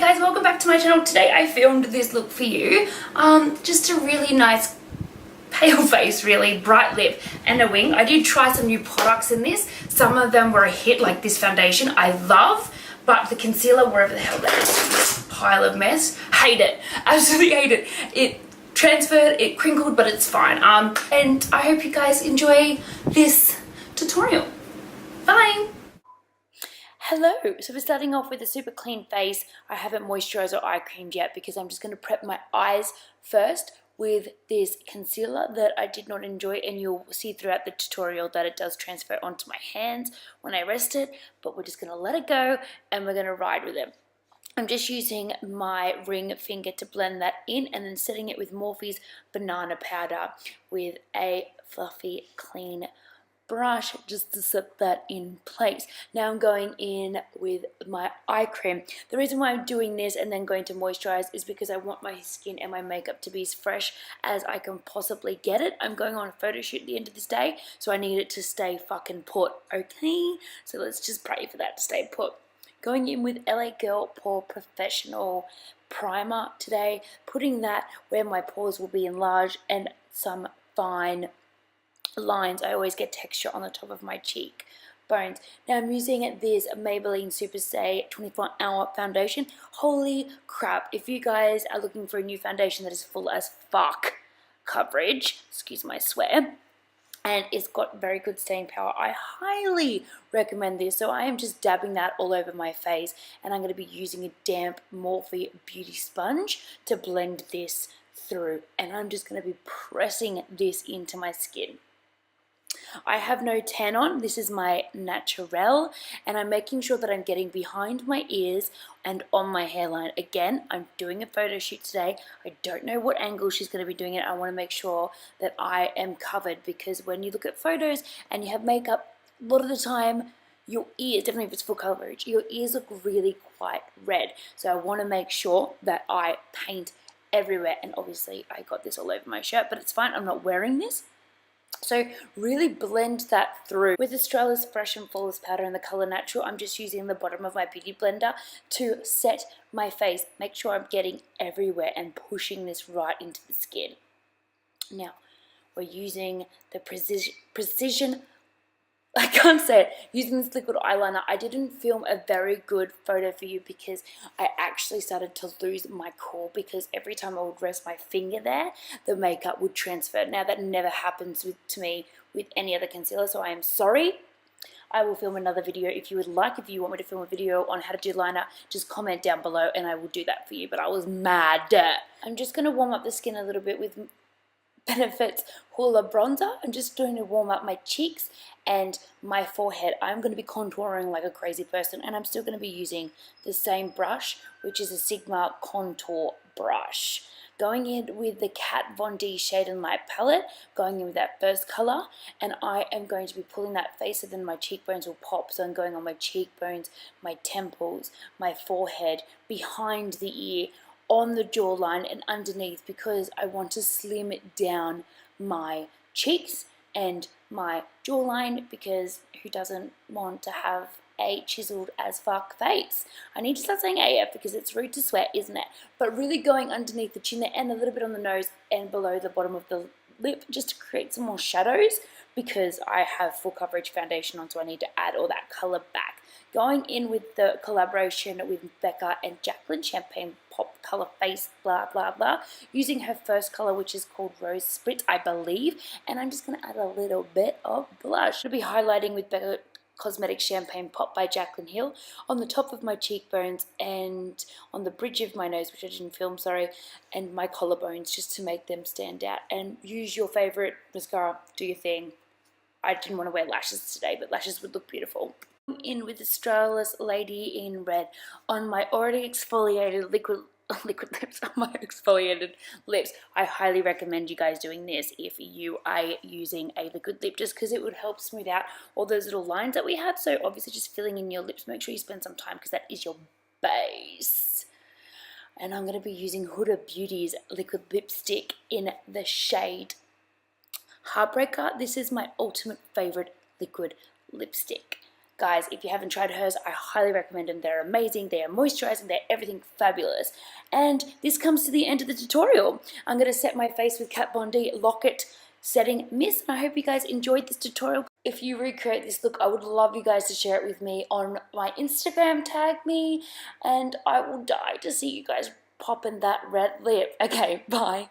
guys, welcome back to my channel. Today I filmed this look for you. Just a really nice pale face, really bright lip and a wing. I did try some new products in this. Some of them were a hit, like this foundation I love, but the concealer, wherever the hell that is, this pile of mess, hate it, absolutely hate it. It transferred, it crinkled, but it's fine. And I hope you guys enjoy this tutorial. Bye. Hello, so we're starting off with a super clean face. I haven't moisturized or eye creamed yet because I'm just going to prep my eyes first with this concealer that I did not enjoy, and you'll see throughout the tutorial that it does transfer onto my hands when I rest it, but we're just going to let it go and we're going to ride with it. I'm just using my ring finger to blend that in and then setting it with Morphe's banana powder with a fluffy clean brush just to set that in place. Now I'm going in with my eye cream. The reason why I'm doing this and then going to moisturize is because I want my skin and my makeup to be as fresh as I can possibly get it. I'm going on a photo shoot at the end of this day, so I need it to stay fucking put, okay? So let's just pray for that to stay put. Going in with LA Girl Pore Professional Primer today, putting that where my pores will be enlarged and some fine lines. I always get texture on the top of my cheek bones. Now I'm using this Maybelline SUPERSTAY 24-hour foundation. Holy crap, if you guys are looking for a new foundation that is full as fuck coverage, excuse my swear, and it's got very good staying power, I highly recommend this. So I am just dabbing that all over my face, and I'm going to be using a damp Morphe beauty sponge to blend this through, and I'm just going to be pressing this into my skin. I have no tan on. This is my Naturel, and I'm making sure that I'm getting behind my ears and on my hairline. Again, I'm doing a photo shoot today. I don't know what angle she's going to be doing it. I want to make sure that I am covered, because when you look at photos and you have makeup, a lot of the time your ears, definitely if it's full coverage, your ears look really quite red. So I want to make sure that I paint everywhere, and obviously I got this all over my shirt, but it's fine. I'm not wearing this. So really blend that through. With Australia's Fresh and Flawless powder in the color Natural, I'm just using the bottom of my beauty blender to set my face. Make sure I'm getting everywhere and pushing this right into the skin. Now, we're using the precision, I can't say it, using this liquid eyeliner. I didn't film a very good photo for you because I actually started to lose my core, because every time I would rest my finger there, the makeup would transfer. Now that never happens to me with any other concealer, so I am sorry. I will film another video if you would like. If you want me to film a video on how to do liner, just comment down below and I will do that for you, but I was mad. I'm just going to warm up the skin a little bit with Benefit's HOOLA bronzer. I'm just going to warm up my cheeks and my forehead. I'm going to be contouring like a crazy person, and I'm still going to be using the same brush, which is a Sigma contour brush. Going in with the Kat Von D Shade and Light palette, going in with that first color, and I am going to be pulling that face so then my cheekbones will pop. So I'm going on my cheekbones, my temples, my forehead, behind the ear, on the jawline and underneath, because I want to slim it down my cheeks and my jawline, because who doesn't want to have a chiseled as fuck face? I need to start saying AF because it's rude to swear, isn't it? But really going underneath the chin there and a little bit on the nose and below the bottom of the lip, just to create some more shadows, because I have full coverage foundation on, so I need to add all that color back. Going in with the collaboration with BECCA and JACLYN, Champagne Pop Color Face, blah, blah, blah. Using her first color, which is called Rose Split, I believe. And I'm just going to add a little bit of blush. I'll be highlighting with BECCA Cosmetic Champagne Pop by Jaclyn Hill on the top of my cheekbones and on the bridge of my nose, which I didn't film, sorry, and my collarbones, just to make them stand out. And use your favorite mascara, do your thing. I didn't want to wear lashes today, but lashes would look beautiful. In with Australia's Lady in Red on my already exfoliated liquid lips, on my exfoliated lips. I highly recommend you guys doing this if you are using a liquid lip, just because it would help smooth out all those little lines that we have. So obviously just filling in your lips, make sure you spend some time, because that is your base. And I'm going to be using Huda Beauty's liquid lipstick in the shade Heartbreaker. This is my ultimate favorite liquid lipstick. Guys, if you haven't tried hers, I highly recommend them. They're amazing, they are moisturizing, they're everything fabulous. And this comes to the end of the tutorial. I'm going to set my face with Kat Von D Lock-It Setting Mist. And I hope you guys enjoyed this tutorial. If you recreate this look, I would love you guys to share it with me on my Instagram, tag me, and I will die to see you guys popping that red lip. Okay, bye.